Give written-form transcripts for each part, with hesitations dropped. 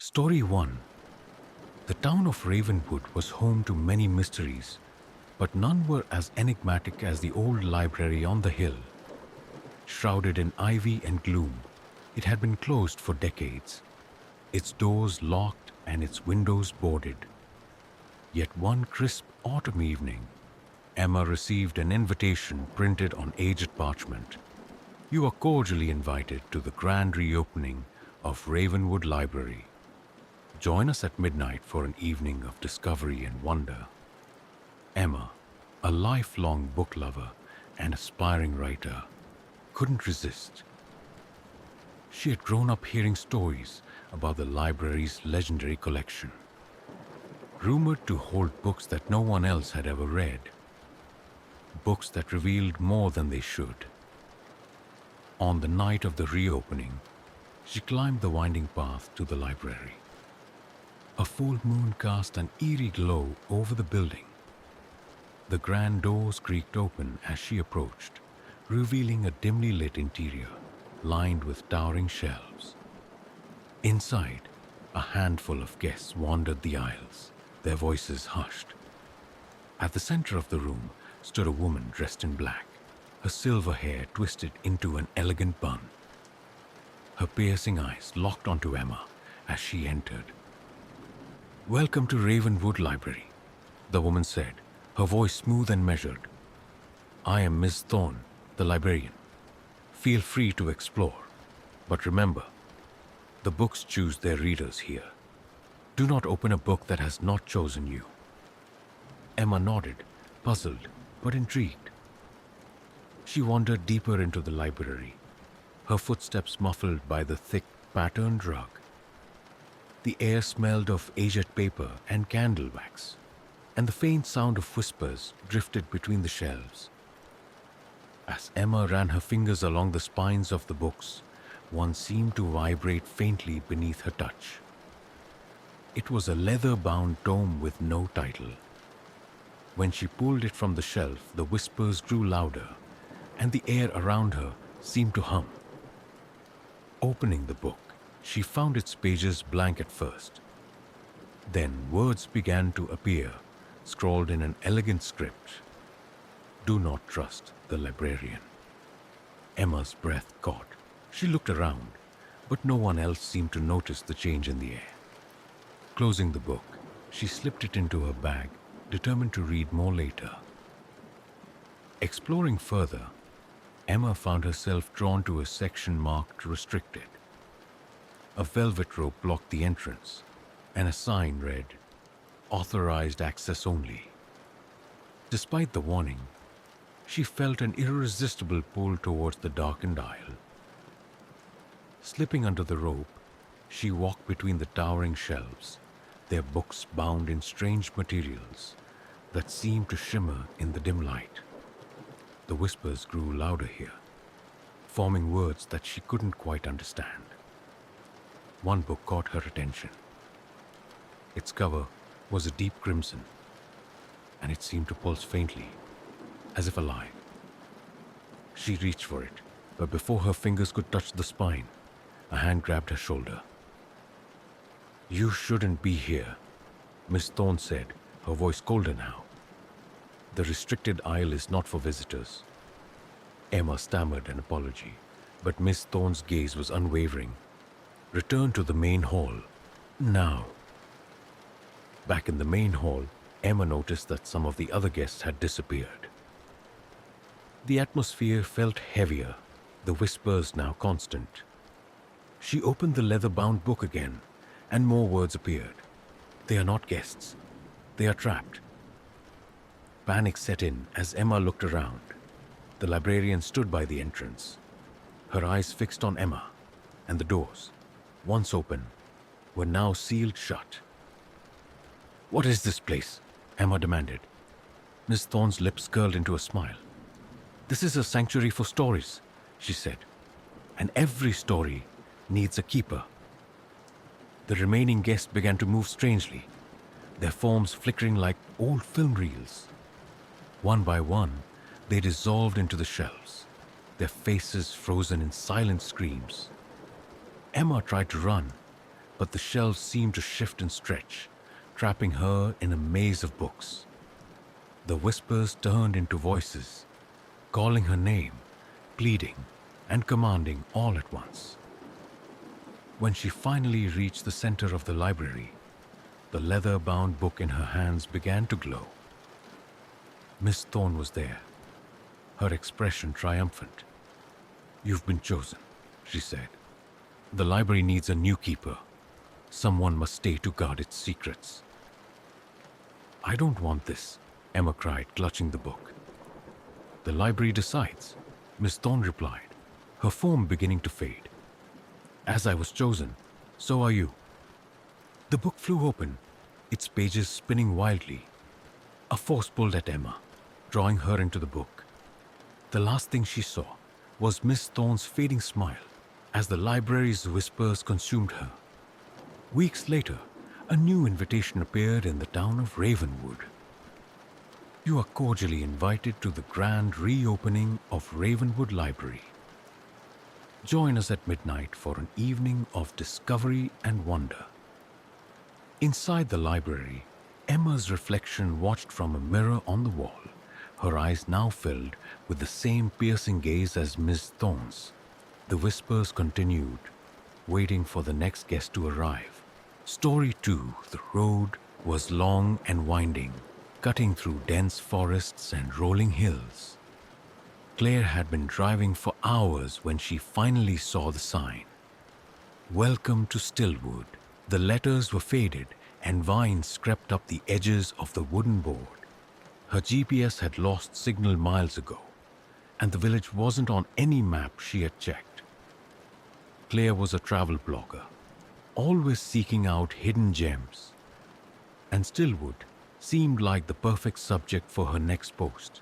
Story 1. The town of Ravenwood was home to many mysteries, but none were as enigmatic as the old library on the hill. Shrouded in ivy and gloom, it had been closed for decades, its doors locked and its windows boarded. Yet one crisp autumn evening, Emma received an invitation printed on aged parchment. You are cordially invited to the grand reopening of Ravenwood Library. Join us at midnight for an evening of discovery and wonder. Emma, a lifelong book lover and aspiring writer, couldn't resist. She had grown up hearing stories about the library's legendary collection, rumored to hold books that no one else had ever read, books that revealed more than they should. On the night of the reopening, she climbed the winding path to the library. A full moon cast an eerie glow over the building. The grand doors creaked open as she approached, revealing a dimly lit interior lined with towering shelves. Inside, a handful of guests wandered the aisles, their voices hushed. At the center of the room stood a woman dressed in black, her silver hair twisted into an elegant bun. Her piercing eyes locked onto Emma as she entered. "Welcome to Ravenwood Library," the woman said, her voice smooth and measured. "I am Miss Thorne, the librarian. Feel free to explore, but remember, the books choose their readers here. Do not open a book that has not chosen you." Emma nodded, puzzled but intrigued. She wandered deeper into the library, her footsteps muffled by the thick, patterned rug. The air smelled of aged paper and candle wax, and the faint sound of whispers drifted between the shelves. As Emma ran her fingers along the spines of the books, one seemed to vibrate faintly beneath her touch. It was a leather-bound tome with no title. When she pulled it from the shelf, the whispers grew louder, and the air around her seemed to hum. Opening the book, she found its pages blank at first. Then words began to appear, scrawled in an elegant script. "Do not trust the librarian." Emma's breath caught. She looked around, but no one else seemed to notice the change in the air. Closing the book, she slipped it into her bag, determined to read more later. Exploring further, Emma found herself drawn to a section marked Restricted. A velvet rope blocked the entrance, and a sign read, "Authorized access only." Despite the warning, she felt an irresistible pull towards the darkened aisle. Slipping under the rope, she walked between the towering shelves, their books bound in strange materials that seemed to shimmer in the dim light. The whispers grew louder here, forming words that she couldn't quite understand. One book caught her attention. Its cover was a deep crimson, and it seemed to pulse faintly, as if alive. She reached for it, but before her fingers could touch the spine, a hand grabbed her shoulder. "You shouldn't be here," Miss Thorne said, her voice colder now. "The restricted aisle is not for visitors." Emma stammered an apology, but Miss Thorne's gaze was unwavering. "Return to the main hall, now." Back in the main hall, Emma noticed that some of the other guests had disappeared. The atmosphere felt heavier, the whispers now constant. She opened the leather-bound book again, and more words appeared. "They are not guests. They are trapped." Panic set in as Emma looked around. The librarian stood by the entrance, her eyes fixed on Emma, and the doors, once open, were now sealed shut. "What is this place?" Emma demanded. Miss Thorne's lips curled into a smile. "This is a sanctuary for stories," she said, "and every story needs a keeper." The remaining guests began to move strangely, their forms flickering like old film reels. One by one, they dissolved into the shelves, their faces frozen in silent screams. Emma tried to run, but the shelves seemed to shift and stretch, trapping her in a maze of books. The whispers turned into voices, calling her name, pleading, and commanding all at once. When she finally reached the center of the library, the leather-bound book in her hands began to glow. Miss Thorne was there, her expression triumphant. "You've been chosen," she said. "The library needs a new keeper. Someone must stay to guard its secrets." "I don't want this," Emma cried, clutching the book. "The library decides," Miss Thorne replied, her form beginning to fade. "As I was chosen, so are you." The book flew open, its pages spinning wildly. A force pulled at Emma, drawing her into the book. The last thing she saw was Miss Thorne's fading smile as the library's whispers consumed her. Weeks later, a new invitation appeared in the town of Ravenwood. "You are cordially invited to the grand reopening of Ravenwood Library. Join us at midnight for an evening of discovery and wonder." Inside the library, Emma's reflection watched from a mirror on the wall, her eyes now filled with the same piercing gaze as Miss Thorne's. The whispers continued, waiting for the next guest to arrive. Story 2, The road was long and winding, cutting through dense forests and rolling hills. Claire had been driving for hours when she finally saw the sign. "Welcome to Stillwood." The letters were faded and vines crept up the edges of the wooden board. Her GPS had lost signal miles ago, and the village wasn't on any map she had checked. Claire was a travel blogger, always seeking out hidden gems, and Stillwood seemed like the perfect subject for her next post.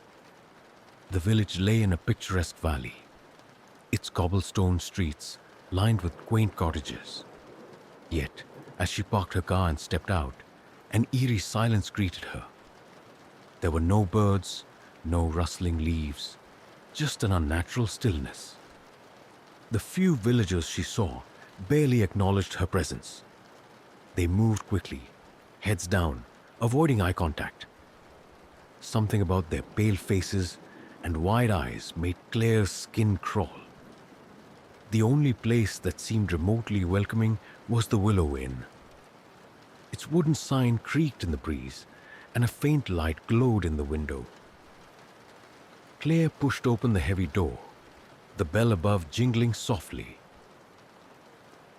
The village lay in a picturesque valley, its cobblestone streets lined with quaint cottages. Yet, as she parked her car and stepped out, an eerie silence greeted her. There were no birds, no rustling leaves, just an unnatural stillness. The few villagers she saw barely acknowledged her presence. They moved quickly, heads down, avoiding eye contact. Something about their pale faces and wide eyes made Claire's skin crawl. The only place that seemed remotely welcoming was the Willow Inn. Its wooden sign creaked in the breeze, and a faint light glowed in the window. Claire pushed open the heavy door, the bell above jingling softly.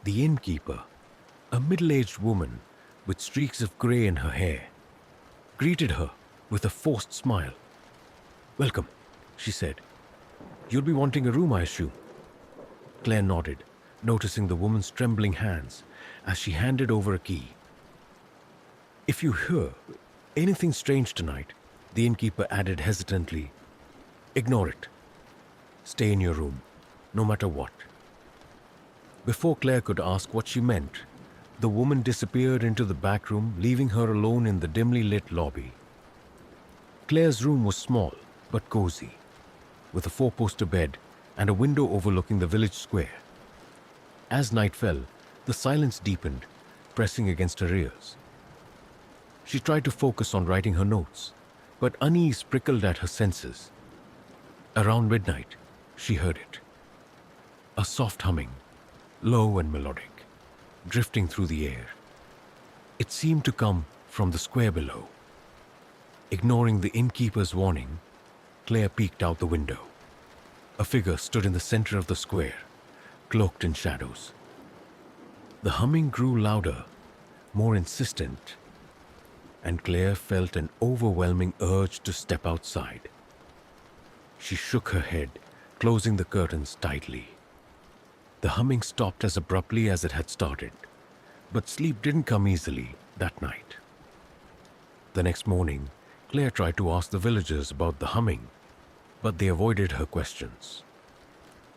The innkeeper, a middle-aged woman with streaks of grey in her hair, greeted her with a forced smile. "Welcome," she said. "You'll be wanting a room, I assume." Claire nodded, noticing the woman's trembling hands as she handed over a key. "If you hear anything strange tonight," the innkeeper added hesitantly, "ignore it. Stay in your room, no matter what." Before Claire could ask what she meant, the woman disappeared into the back room, leaving her alone in the dimly lit lobby. Claire's room was small but cozy, with a four-poster bed and a window overlooking the village square. As night fell, the silence deepened, pressing against her ears. She tried to focus on writing her notes, but unease prickled at her senses. Around midnight, she heard it. A soft humming, low and melodic, drifting through the air. It seemed to come from the square below. Ignoring the innkeeper's warning, Claire peeked out the window. A figure stood in the center of the square, cloaked in shadows. The humming grew louder, more insistent, and Claire felt an overwhelming urge to step outside. She shook her head, closing the curtains tightly. The humming stopped as abruptly as it had started, but sleep didn't come easily that night. The next morning, Claire tried to ask the villagers about the humming, but they avoided her questions.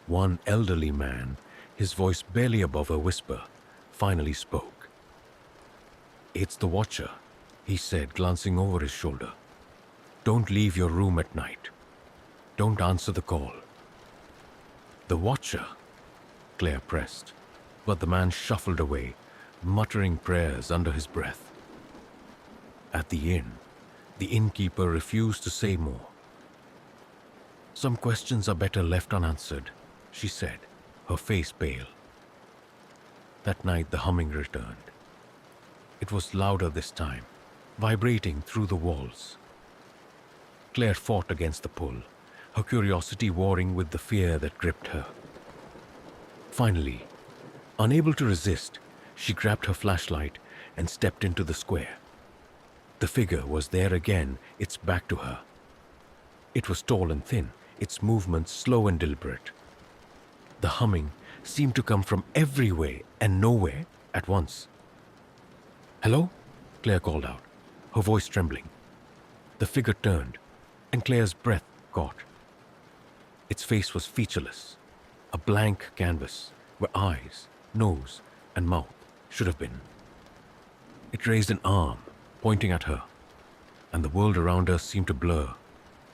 One elderly man, his voice barely above a whisper, finally spoke. "It's the Watcher," he said, glancing over his shoulder. "Don't leave your room at night. Don't answer the call." "The Watcher?" Claire pressed, but the man shuffled away, muttering prayers under his breath. At the inn, the innkeeper refused to say more. "Some questions are better left unanswered," she said, her face pale. That night the humming returned. It was louder this time, vibrating through the walls. Claire fought against the pull, her curiosity warring with the fear that gripped her. Finally, unable to resist, she grabbed her flashlight and stepped into the square. The figure was there again, its back to her. It was tall and thin, its movements slow and deliberate. The humming seemed to come from everywhere and nowhere at once. "Hello?" Claire called out, her voice trembling. The figure turned, and Claire's breath caught. Its face was featureless, a blank canvas where eyes, nose, and mouth should have been. It raised an arm, pointing at her, and the world around her seemed to blur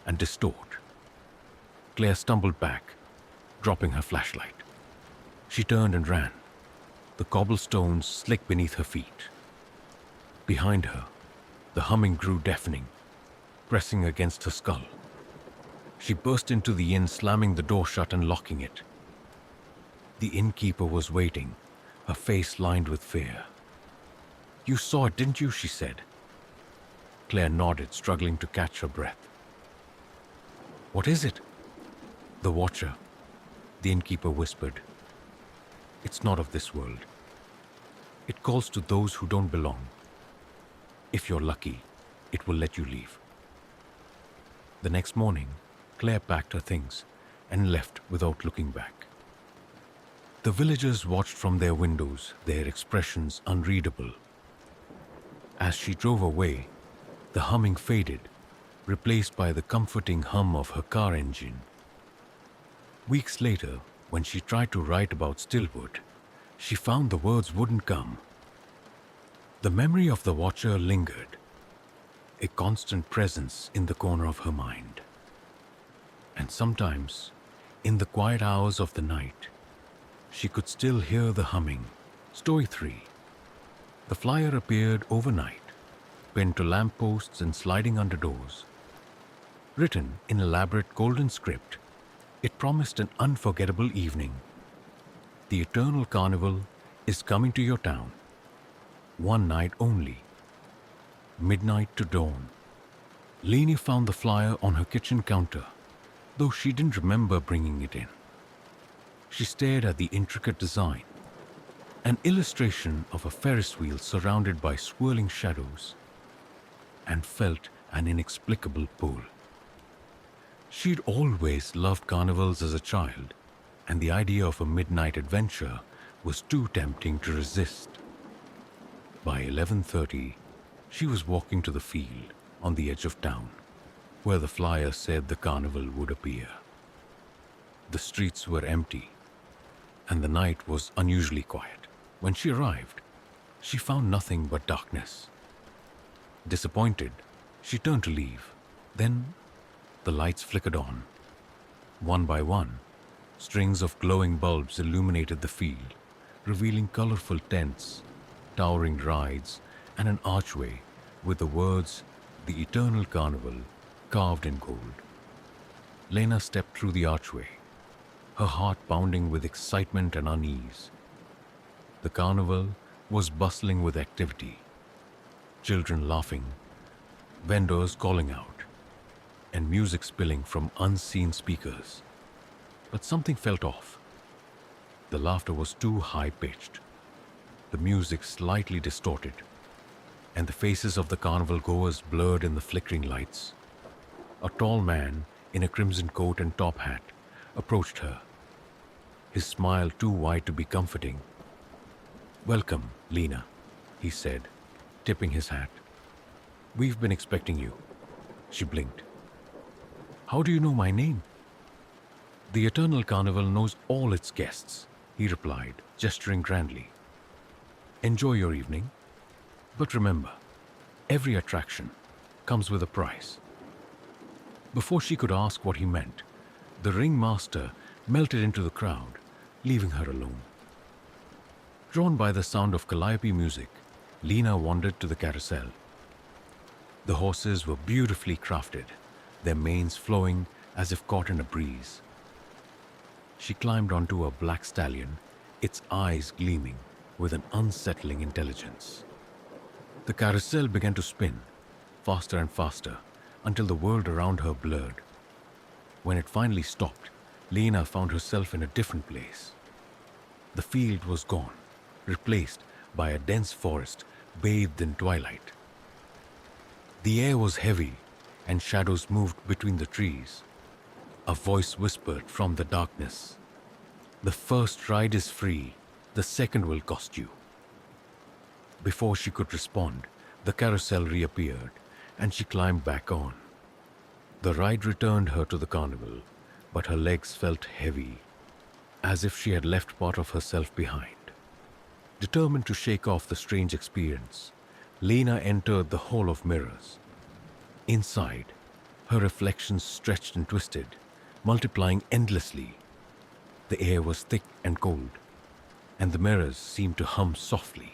and distort. Claire stumbled back, dropping her flashlight. She turned and ran, the cobblestones slick beneath her feet. Behind her, the humming grew deafening, pressing against her skull. She burst into the inn, slamming the door shut and locking it. The innkeeper was waiting, her face lined with fear. "You saw it, didn't you?" she said. Claire nodded, struggling to catch her breath. "What is it?" "The Watcher," the innkeeper whispered. "It's not of this world. It calls to those who don't belong. If you're lucky, it will let you leave." The next morning, Claire packed her things and left without looking back. The villagers watched from their windows, their expressions unreadable. As she drove away, the humming faded, replaced by the comforting hum of her car engine. Weeks later, when she tried to write about Stillwood, she found the words wouldn't come. The memory of the Watcher lingered, a constant presence in the corner of her mind. And sometimes, in the quiet hours of the night, she could still hear the humming. Story 3. The flyer appeared overnight, pinned to lampposts and sliding under doors. Written in elaborate golden script, it promised an unforgettable evening. "The Eternal Carnival is coming to your town. One night only. Midnight to dawn." Leni found the flyer on her kitchen counter, though she didn't remember bringing it in. She stared at the intricate design, an illustration of a Ferris wheel surrounded by swirling shadows, and felt an inexplicable pull. She'd always loved carnivals as a child, and the idea of a midnight adventure was too tempting to resist. By 11:30, she was walking to the field on the edge of town, where the flyer said the carnival would appear. The streets were empty, and the night was unusually quiet. When she arrived, she found nothing but darkness. Disappointed, she turned to leave. Then, the lights flickered on. One by one, strings of glowing bulbs illuminated the field, revealing colorful tents, towering rides, and an archway with the words, "The Eternal Carnival," carved in gold. Lena stepped through the archway, her heart pounding with excitement and unease. The carnival was bustling with activity, children laughing, vendors calling out, and music spilling from unseen speakers. But something felt off. The laughter was too high-pitched, the music slightly distorted, and the faces of the carnival goers blurred in the flickering lights. A tall man in a crimson coat and top hat approached her, his smile too wide to be comforting. "Welcome, Lena," he said, tipping his hat. "We've been expecting you." She blinked. "How do you know my name?" "The Eternal Carnival knows all its guests," he replied, gesturing grandly. "Enjoy your evening. But remember, every attraction comes with a price." Before she could ask what he meant, the ringmaster melted into the crowd, leaving her alone. Drawn by the sound of calliope music, Lena wandered to the carousel. The horses were beautifully crafted, their manes flowing as if caught in a breeze. She climbed onto a black stallion, its eyes gleaming with an unsettling intelligence. The carousel began to spin, faster and faster, until the world around her blurred. When it finally stopped, Lena found herself in a different place. The field was gone, replaced by a dense forest bathed in twilight. The air was heavy, and shadows moved between the trees. A voice whispered from the darkness, "The first ride is free, the second will cost you." Before she could respond, the carousel reappeared, and she climbed back on. The ride returned her to the carnival, but her legs felt heavy, as if she had left part of herself behind. Determined to shake off the strange experience, Lena entered the Hall of Mirrors. Inside, her reflections stretched and twisted, multiplying endlessly. The air was thick and cold, and the mirrors seemed to hum softly.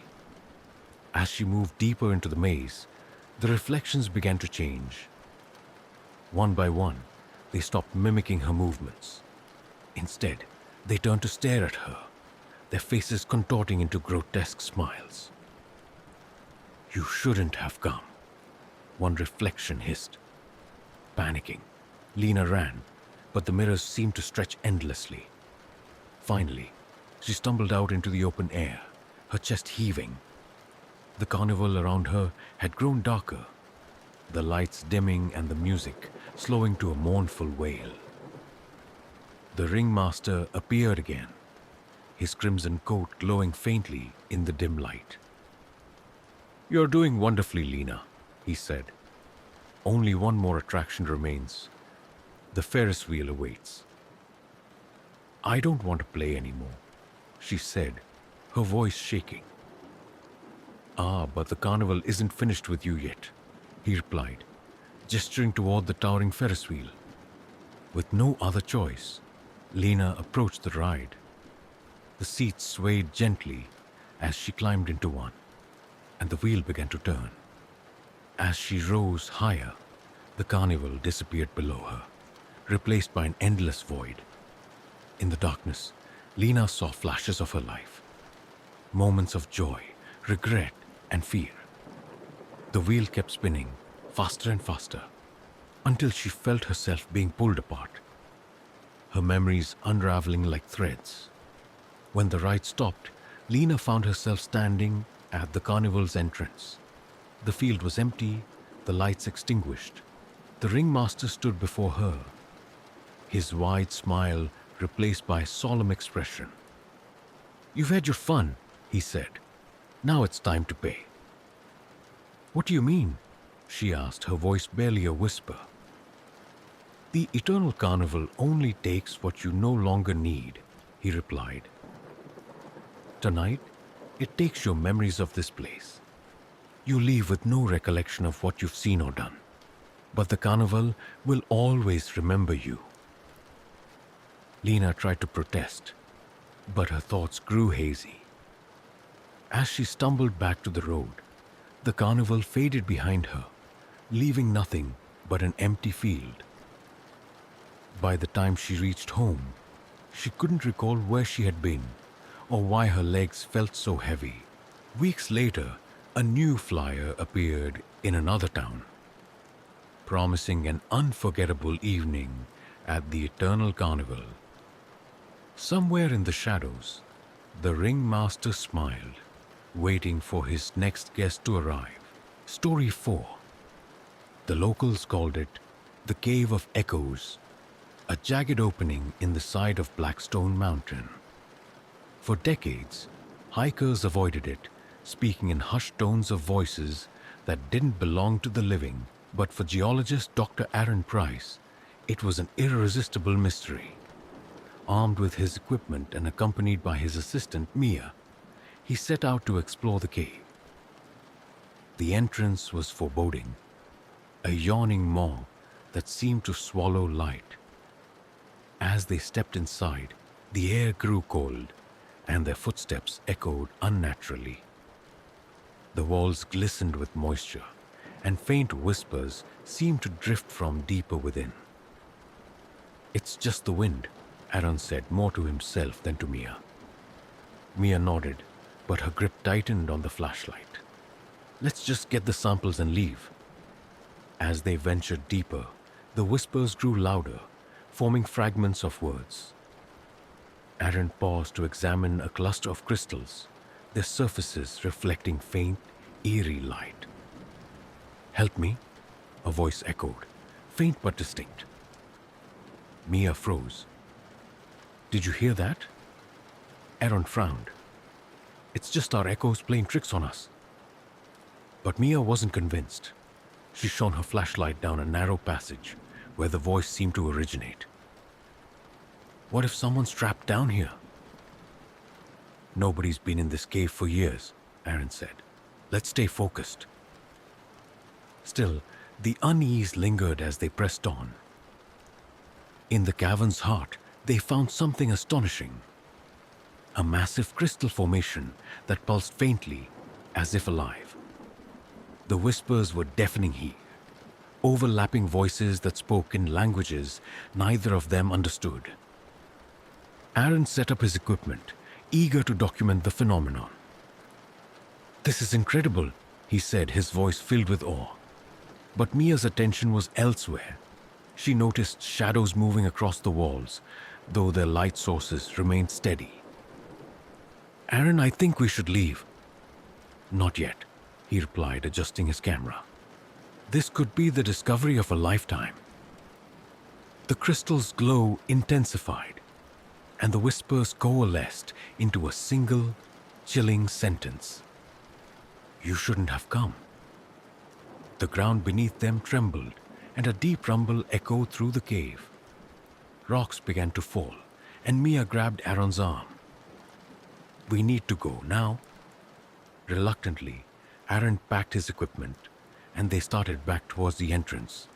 As she moved deeper into the maze, the reflections began to change. One by one, they stopped mimicking her movements. Instead, they turned to stare at her, their faces contorting into grotesque smiles. "You shouldn't have come," one reflection hissed. Panicking, Lena ran, but the mirrors seemed to stretch endlessly. Finally, she stumbled out into the open air, her chest heaving. The carnival around her had grown darker, the lights dimming and the music slowing to a mournful wail. The ringmaster appeared again, his crimson coat glowing faintly in the dim light. "You're doing wonderfully, Lena," he said. "Only one more attraction remains. The Ferris wheel awaits." "I don't want to play anymore," she said, her voice shaking. "Ah, but the carnival isn't finished with you yet," he replied, gesturing toward the towering Ferris wheel. With no other choice, Lena approached the ride. The seats swayed gently as she climbed into one, and the wheel began to turn. As she rose higher, the carnival disappeared below her, replaced by an endless void. In the darkness, Lena saw flashes of her life, moments of joy, regret, and fear. The wheel kept spinning, faster and faster, until she felt herself being pulled apart, her memories unraveling like threads. When the ride stopped, Lena found herself standing at the carnival's entrance. The field was empty, the lights extinguished. The ringmaster stood before her, his wide smile replaced by a solemn expression. "You've had your fun," he said. "Now it's time to pay." "What do you mean?" she asked, her voice barely a whisper. "The eternal carnival only takes what you no longer need," he replied. "Tonight, it takes your memories of this place. You leave with no recollection of what you've seen or done, but the carnival will always remember you." Lena tried to protest, but her thoughts grew hazy. As she stumbled back to the road, the carnival faded behind her, leaving nothing but an empty field. By the time she reached home, she couldn't recall where she had been or why her legs felt so heavy. Weeks later, a new flyer appeared in another town, promising an unforgettable evening at the Eternal Carnival. Somewhere in the shadows, the ringmaster smiled, waiting for his next guest to arrive. Story 4. The locals called it the Cave of Echoes, a jagged opening in the side of Blackstone Mountain. For decades, hikers avoided it, speaking in hushed tones of voices that didn't belong to the living. But for geologist Dr. Aaron Price, it was an irresistible mystery. Armed with his equipment and accompanied by his assistant, Mia, he set out to explore the cave. The entrance was foreboding, a yawning maw that seemed to swallow light. As they stepped inside, the air grew cold, and their footsteps echoed unnaturally. The walls glistened with moisture, and faint whispers seemed to drift from deeper within. "It's just the wind," Aaron said, more to himself than to Mia. Mia nodded, but her grip tightened on the flashlight. "Let's just get the samples and leave." As they ventured deeper, the whispers grew louder, forming fragments of words. Aaron paused to examine a cluster of crystals, their surfaces reflecting faint, eerie light. "Help me," a voice echoed, faint but distinct. Mia froze. "Did you hear that?" Aaron frowned. "It's just our echoes playing tricks on us." But Mia wasn't convinced. She shone her flashlight down a narrow passage where the voice seemed to originate. "What if someone's trapped down here?" "Nobody's been in this cave for years," Aaron said. "Let's stay focused." Still, the unease lingered as they pressed on. In the cavern's heart, they found something astonishing. A massive crystal formation that pulsed faintly, as if alive. The whispers were deafening here, overlapping voices that spoke in languages neither of them understood. Aaron set up his equipment, eager to document the phenomenon. "This is incredible," he said, his voice filled with awe. But Mia's attention was elsewhere. She noticed shadows moving across the walls, though their light sources remained steady. "Aaron, I think we should leave." "Not yet," he replied, adjusting his camera. "This could be the discovery of a lifetime." The crystal's glow intensified, and the whispers coalesced into a single, chilling sentence. "You shouldn't have come." The ground beneath them trembled, and a deep rumble echoed through the cave. Rocks began to fall, and Mia grabbed Aaron's arm. "We need to go now." Reluctantly, Aaron packed his equipment, and they started back towards the entrance.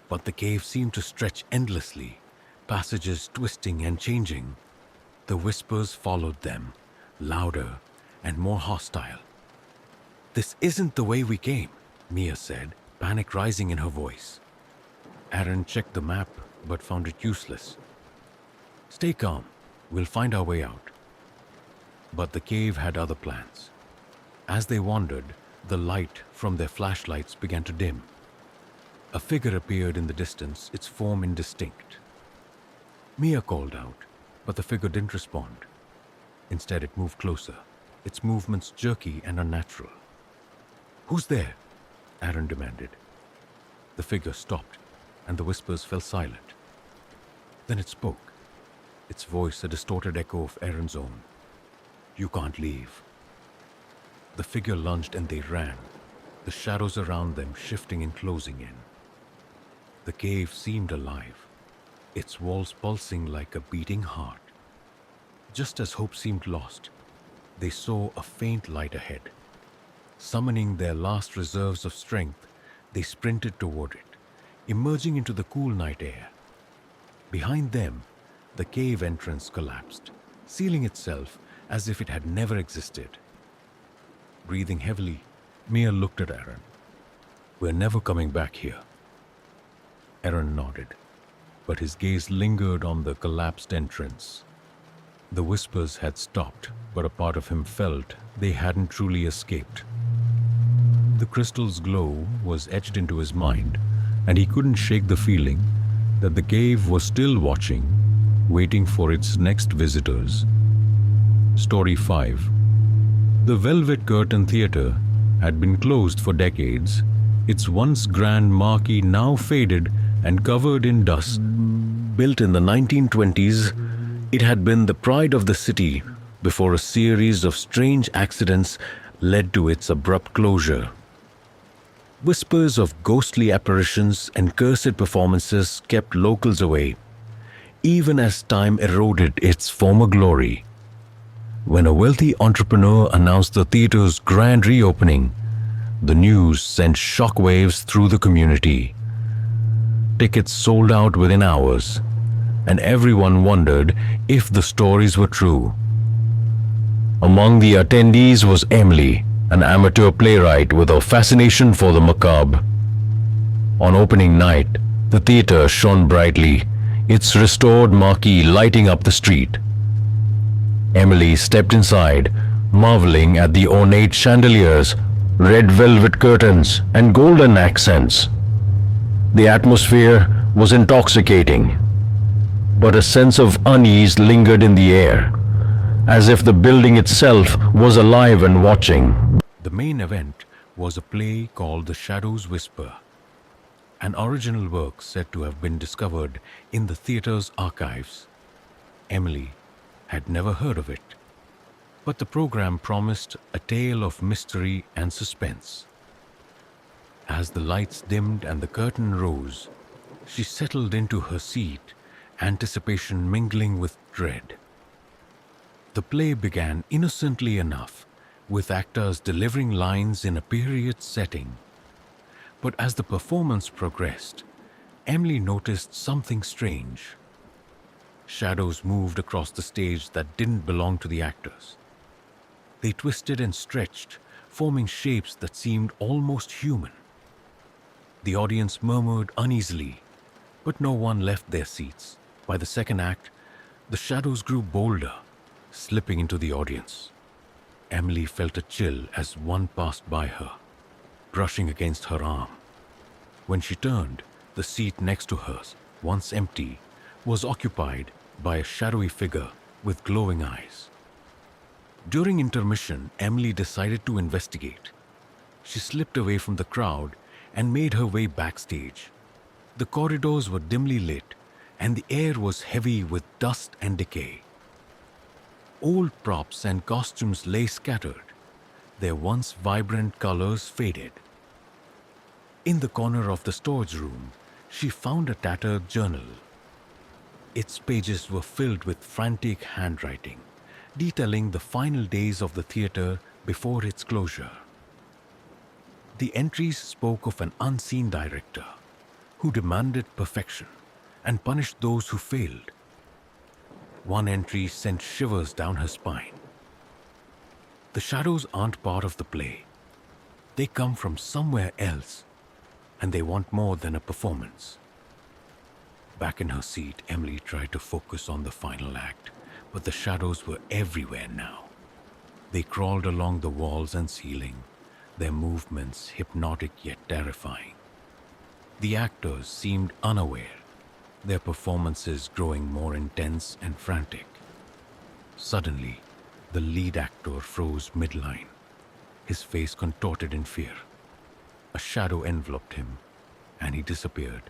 But the cave seemed to stretch endlessly, passages twisting and changing. The whispers followed them, louder and more hostile. "This isn't the way we came," Mia said, panic rising in her voice. Aaron checked the map, but found it useless. "Stay calm. We'll find our way out." But the cave had other plans. As they wandered, the light from their flashlights began to dim. A figure appeared in the distance, its form indistinct. Mia called out, but the figure didn't respond. Instead, it moved closer, its movements jerky and unnatural. "Who's there?" Aaron demanded. The figure stopped, and the whispers fell silent. Then it spoke, its voice a distorted echo of Aaron's own. "You can't leave." The figure lunged and they ran, the shadows around them shifting and closing in. The cave seemed alive, its walls pulsing like a beating heart. Just as hope seemed lost, they saw a faint light ahead. Summoning their last reserves of strength, they sprinted toward it, emerging into the cool night air. Behind them, the cave entrance collapsed, sealing itself as if it had never existed. Breathing heavily, Mia looked at Aaron. "We're never coming back here." Aaron nodded, but his gaze lingered on the collapsed entrance. The whispers had stopped, but a part of him felt they hadn't truly escaped. The crystal's glow was etched into his mind, and he couldn't shake the feeling that the cave was still watching, waiting for its next visitors. Story 5. The Velvet Curtain Theatre had been closed for decades, its once grand marquee now faded and covered in dust. Built in the 1920s, it had been the pride of the city before a series of strange accidents led to its abrupt closure. Whispers of ghostly apparitions and cursed performances kept locals away, even as time eroded its former glory. When a wealthy entrepreneur announced the theater's grand reopening, the news sent shockwaves through the community. Tickets sold out within hours, and everyone wondered if the stories were true. Among the attendees was Emily, an amateur playwright with a fascination for the macabre. On opening night, the theater shone brightly, its restored marquee lighting up the street. Emily stepped inside, marveling at the ornate chandeliers, red velvet curtains, and golden accents. The atmosphere was intoxicating, but a sense of unease lingered in the air, as if the building itself was alive and watching. The main event was a play called The Shadows Whisper, an original work said to have been discovered in the theater's archives. Emily had never heard of it, but the program promised a tale of mystery and suspense. As the lights dimmed and the curtain rose, she settled into her seat, anticipation mingling with dread. The play began innocently enough, with actors delivering lines in a period setting. But as the performance progressed, Emily noticed something strange. Shadows moved across the stage that didn't belong to the actors. They twisted and stretched, forming shapes that seemed almost human. The audience murmured uneasily, but no one left their seats. By the second act, the shadows grew bolder, slipping into the audience. Emily felt a chill as one passed by her, brushing against her arm. When she turned, the seat next to hers, once empty, was occupied by a shadowy figure with glowing eyes. During intermission, Emily decided to investigate. She slipped away from the crowd and made her way backstage. The corridors were dimly lit, and the air was heavy with dust and decay. Old props and costumes lay scattered, their once vibrant colors faded. In the corner of the storage room, she found a tattered journal. Its pages were filled with frantic handwriting, detailing the final days of the theater before its closure. The entries spoke of an unseen director who demanded perfection and punished those who failed. One entry sent shivers down her spine. The shadows aren't part of the play. They come from somewhere else, and they want more than a performance. Back in her seat, Emily tried to focus on the final act, but the shadows were everywhere now. They crawled along the walls and ceiling, their movements hypnotic yet terrifying. The actors seemed unaware, their performances growing more intense and frantic. Suddenly, the lead actor froze midline, his face contorted in fear. A shadow enveloped him, and he disappeared,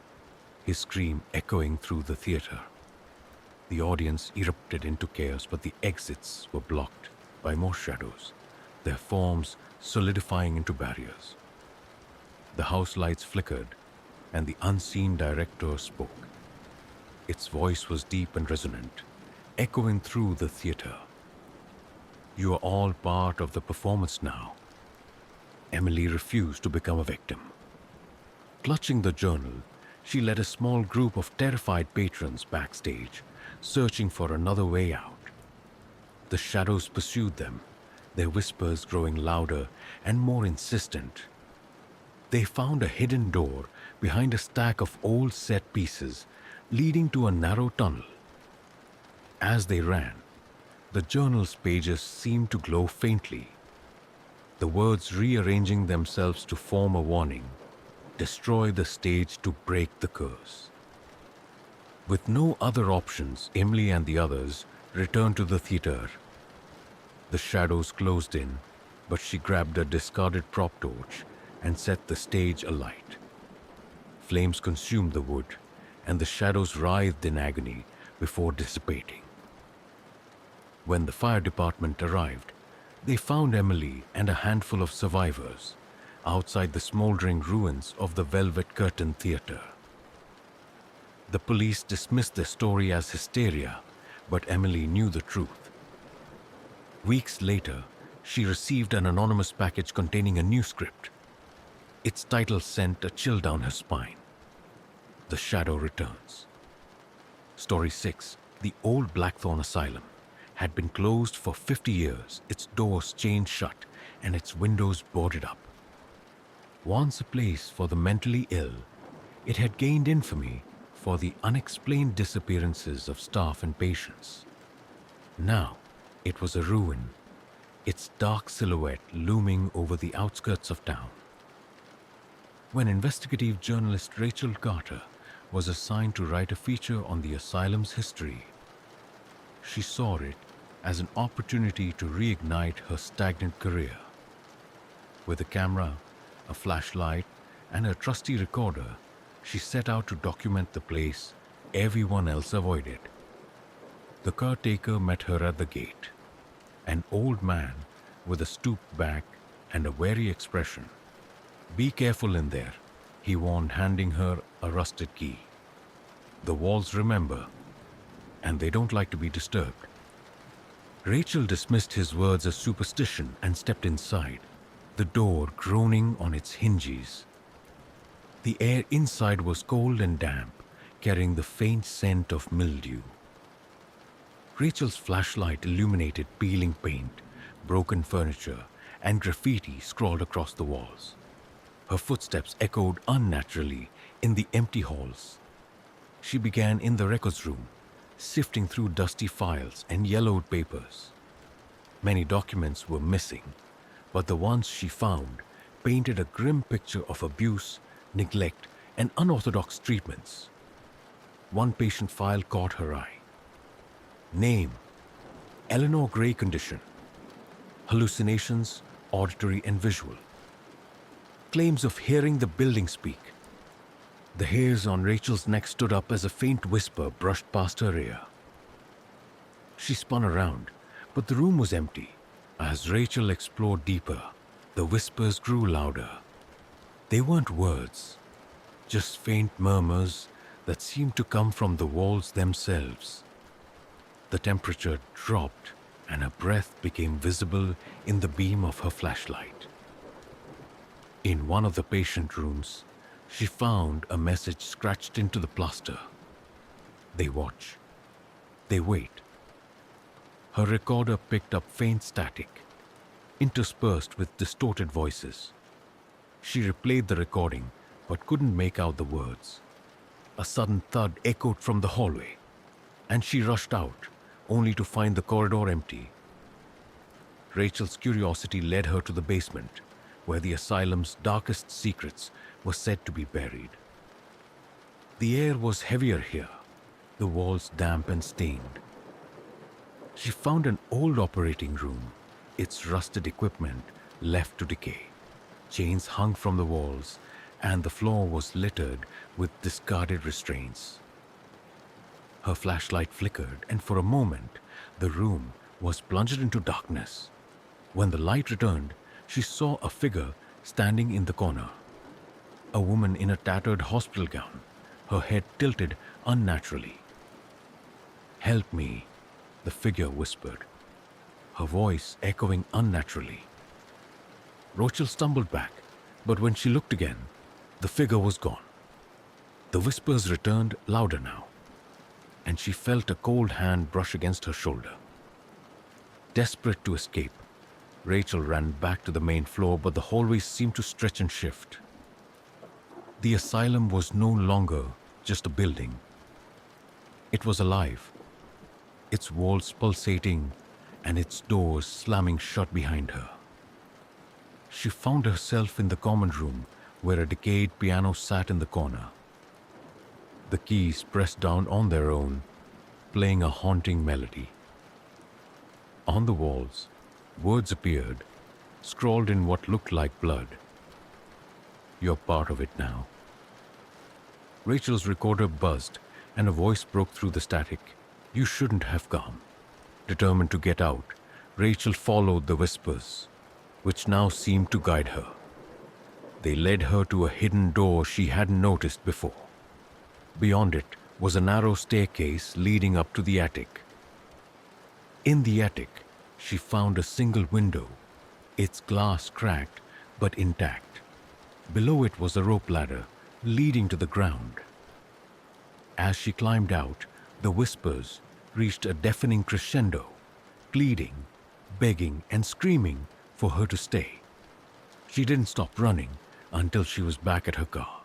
his scream echoing through the theater. The audience erupted into chaos, but the exits were blocked by more shadows, their forms solidifying into barriers. The house lights flickered, and the unseen director spoke. Its voice was deep and resonant, echoing through the theater. "You are all part of the performance now." Emily refused to become a victim. Clutching the journal, she led a small group of terrified patrons backstage, searching for another way out. The shadows pursued them, their whispers growing louder and more insistent. They found a hidden door behind a stack of old set pieces, leading to a narrow tunnel. As they ran, the journal's pages seemed to glow faintly, the words rearranging themselves to form a warning: destroy the stage to break the curse. With no other options, Emily and the others returned to the theater. The shadows closed in, but she grabbed a discarded prop torch and set the stage alight. Flames consumed the wood, and the shadows writhed in agony before dissipating. When the fire department arrived, they found Emily and a handful of survivors outside the smoldering ruins of the Velvet Curtain Theater. The police dismissed the story as hysteria, but Emily knew the truth. Weeks later, she received an anonymous package containing a new script. Its title sent a chill down her spine: The Shadow Returns. Story 6, The Old Blackthorn Asylum. had been closed for 50 years, its doors chained shut and its windows boarded up. Once a place for the mentally ill, it had gained infamy for the unexplained disappearances of staff and patients. Now, it was a ruin, its dark silhouette looming over the outskirts of town. When investigative journalist Rachel Carter was assigned to write a feature on the asylum's history, she saw it as an opportunity to reignite her stagnant career. With a camera, a flashlight, and a trusty recorder, she set out to document the place everyone else avoided. The caretaker met her at the gate, an old man with a stooped back and a wary expression. "Be careful in there," he warned, handing her a rusted key. "The walls remember, and they don't like to be disturbed." Rachel dismissed his words as superstition and stepped inside, the door groaning on its hinges. The air inside was cold and damp, carrying the faint scent of mildew. Rachel's flashlight illuminated peeling paint, broken furniture, and graffiti scrawled across the walls. Her footsteps echoed unnaturally in the empty halls. She began in the records room, sifting through dusty files and yellowed papers. Many documents were missing, but the ones she found painted a grim picture of abuse, neglect, and unorthodox treatments. One patient file caught her eye. Name: Eleanor Gray condition. Hallucinations, auditory and visual. Claims of hearing the building speak. The hairs on Rachel's neck stood up as a faint whisper brushed past her ear. She spun around, but the room was empty. As Rachel explored deeper, the whispers grew louder. They weren't words, just faint murmurs that seemed to come from the walls themselves. The temperature dropped and her breath became visible in the beam of her flashlight. In one of the patient rooms, she found a message scratched into the plaster. They watch. They wait. Her recorder picked up faint static, interspersed with distorted voices. She replayed the recording, but couldn't make out the words. A sudden thud echoed from the hallway, and she rushed out, only to find the corridor empty. Rachel's curiosity led her to the basement, where the asylum's darkest secrets were said to be buried. The air was heavier here, the walls damp and stained. She found an old operating room, its rusted equipment left to decay. Chains hung from the walls, and the floor was littered with discarded restraints. Her flashlight flickered, and for a moment, the room was plunged into darkness. When the light returned, she saw a figure standing in the corner. A woman in a tattered hospital gown, her head tilted unnaturally. "Help me," the figure whispered, her voice echoing unnaturally. Rachel stumbled back, but when she looked again, the figure was gone. The whispers returned louder now, and she felt a cold hand brush against her shoulder. Desperate to escape, Rachel ran back to the main floor, but the hallways seemed to stretch and shift. The asylum was no longer just a building. It was alive, its walls pulsating and its doors slamming shut behind her. She found herself in the common room where a decayed piano sat in the corner. The keys pressed down on their own, playing a haunting melody. On the walls, words appeared, scrawled in what looked like blood. "You're part of it now." Rachel's recorder buzzed, and a voice broke through the static. "You shouldn't have come." Determined to get out, Rachel followed the whispers, which now seemed to guide her. They led her to a hidden door she hadn't noticed before. Beyond it was a narrow staircase leading up to the attic. In the attic, she found a single window, its glass cracked but intact. Below it was a rope ladder leading to the ground. As she climbed out, the whispers reached a deafening crescendo, pleading, begging, and screaming for her to stay. She didn't stop running until she was back at her car.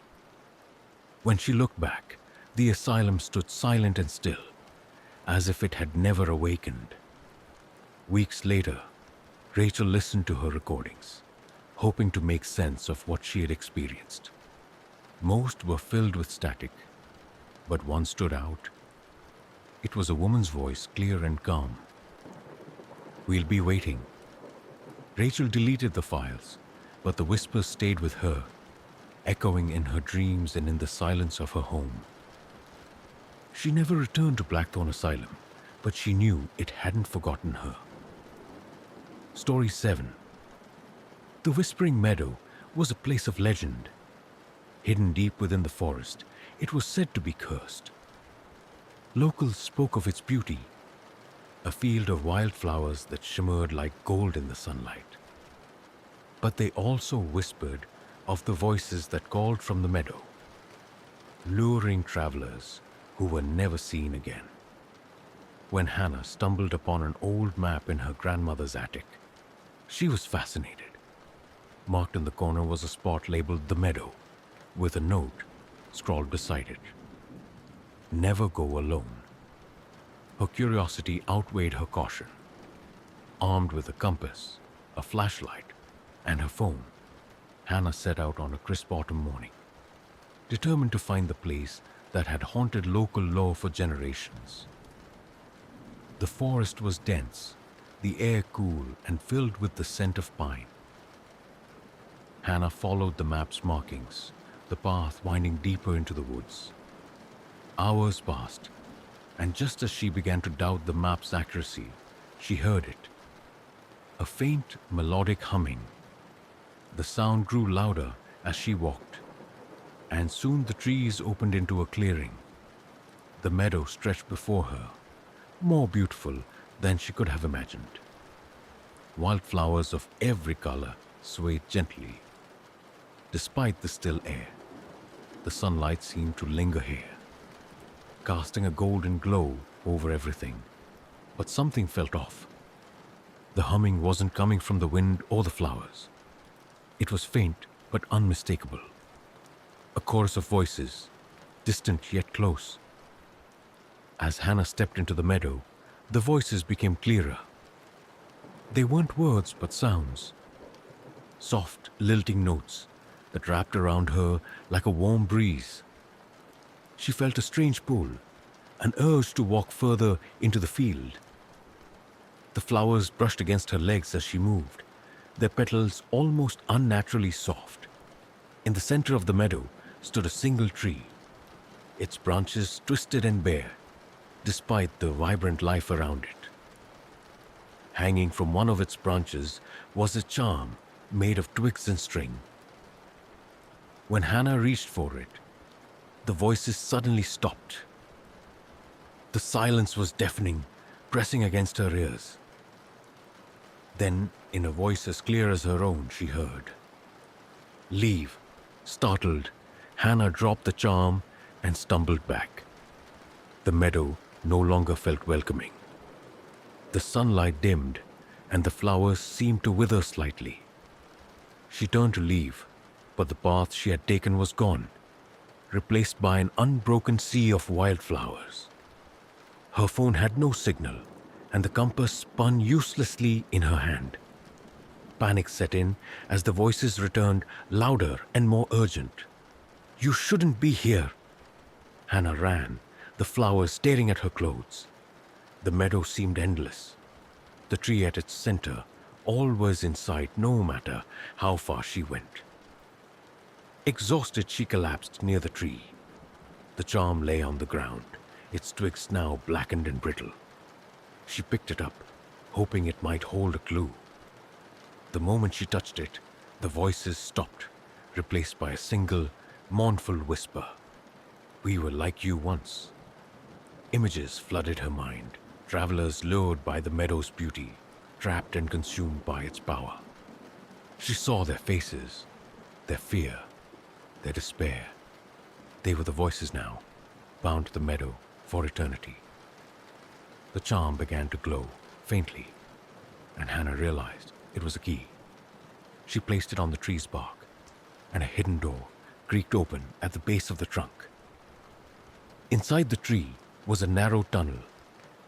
When she looked back, the asylum stood silent and still, as if it had never awakened. Weeks later, Rachel listened to her recordings, hoping to make sense of what she had experienced. Most were filled with static, but one stood out. It was a woman's voice, clear and calm. "We'll be waiting." Rachel deleted the files, but the whispers stayed with her, echoing in her dreams and in the silence of her home. She never returned to Blackthorn Asylum, but she knew it hadn't forgotten her. Story 7. The Whispering Meadow was a place of legend. Hidden deep within the forest, it was said to be cursed. Locals spoke of its beauty, a field of wildflowers that shimmered like gold in the sunlight. But they also whispered of the voices that called from the meadow, luring travelers who were never seen again. When Hannah stumbled upon an old map in her grandmother's attic, she was fascinated. Marked in the corner was a spot labeled The Meadow, with a note scrawled beside it: "Never go alone." Her curiosity outweighed her caution. Armed with a compass, a flashlight, and her phone, Hannah set out on a crisp autumn morning, determined to find the place that had haunted local lore for generations. The forest was dense, the air cool and filled with the scent of pine. Hannah followed the map's markings, the path winding deeper into the woods. Hours passed, and just as she began to doubt the map's accuracy, she heard it. A faint, melodic humming. The sound grew louder as she walked, and soon the trees opened into a clearing. The meadow stretched before her, more beautiful than she could have imagined. Wildflowers of every color swayed gently. Despite the still air, the sunlight seemed to linger here, casting a golden glow over everything. But something felt off. The humming wasn't coming from the wind or the flowers. It was faint but unmistakable. A chorus of voices, distant yet close. As Hannah stepped into the meadow, the voices became clearer. They weren't words but sounds, soft, lilting notes that wrapped around her like a warm breeze. She felt a strange pull, an urge to walk further into the field. The flowers brushed against her legs as she moved, their petals almost unnaturally soft. In the center of the meadow stood a single tree, its branches twisted and bare, despite the vibrant life around it. Hanging from one of its branches was a charm made of twigs and string. When Hannah reached for it, the voices suddenly stopped. The silence was deafening, pressing against her ears. Then, in a voice as clear as her own, she heard, "Leave." Startled, Hannah dropped the charm and stumbled back. The meadow no longer felt welcoming. The sunlight dimmed, and the flowers seemed to wither slightly. She turned to leave, but the path she had taken was gone, replaced by an unbroken sea of wildflowers. Her phone had no signal, and the compass spun uselessly in her hand. Panic set in as the voices returned, louder and more urgent. "You shouldn't be here." Hannah ran, the flowers tearing at her clothes. The meadow seemed endless. The tree at its center, always in sight no matter how far she went. Exhausted, she collapsed near the tree. The charm lay on the ground, its twigs now blackened and brittle. She picked it up, hoping it might hold a clue. The moment she touched it, the voices stopped, replaced by a single, mournful whisper. "We were like you once." Images flooded her mind, travelers lured by the meadow's beauty, trapped and consumed by its power. She saw their faces, their fear, their despair. They were the voices now, bound to the meadow for eternity. The charm began to glow, faintly, and Hannah realized it was a key. She placed it on the tree's bark, and a hidden door creaked open at the base of the trunk. Inside the tree was a narrow tunnel,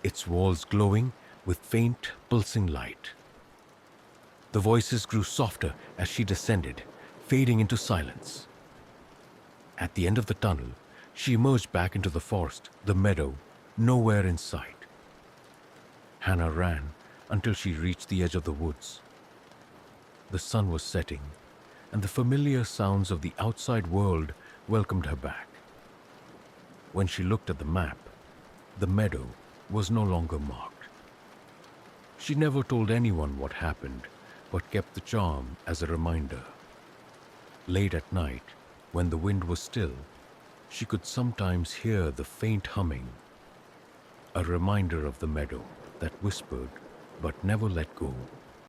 its walls glowing with faint, pulsing light. The voices grew softer as she descended, fading into silence. At the end of the tunnel, she emerged back into the forest, the meadow, nowhere in sight. Hannah ran until she reached the edge of the woods. The sun was setting, and the familiar sounds of the outside world welcomed her back. When she looked at the map, the meadow was no longer marked. She never told anyone what happened, but kept the charm as a reminder. Late at night, when the wind was still, she could sometimes hear the faint humming, a reminder of the meadow that whispered but never let go.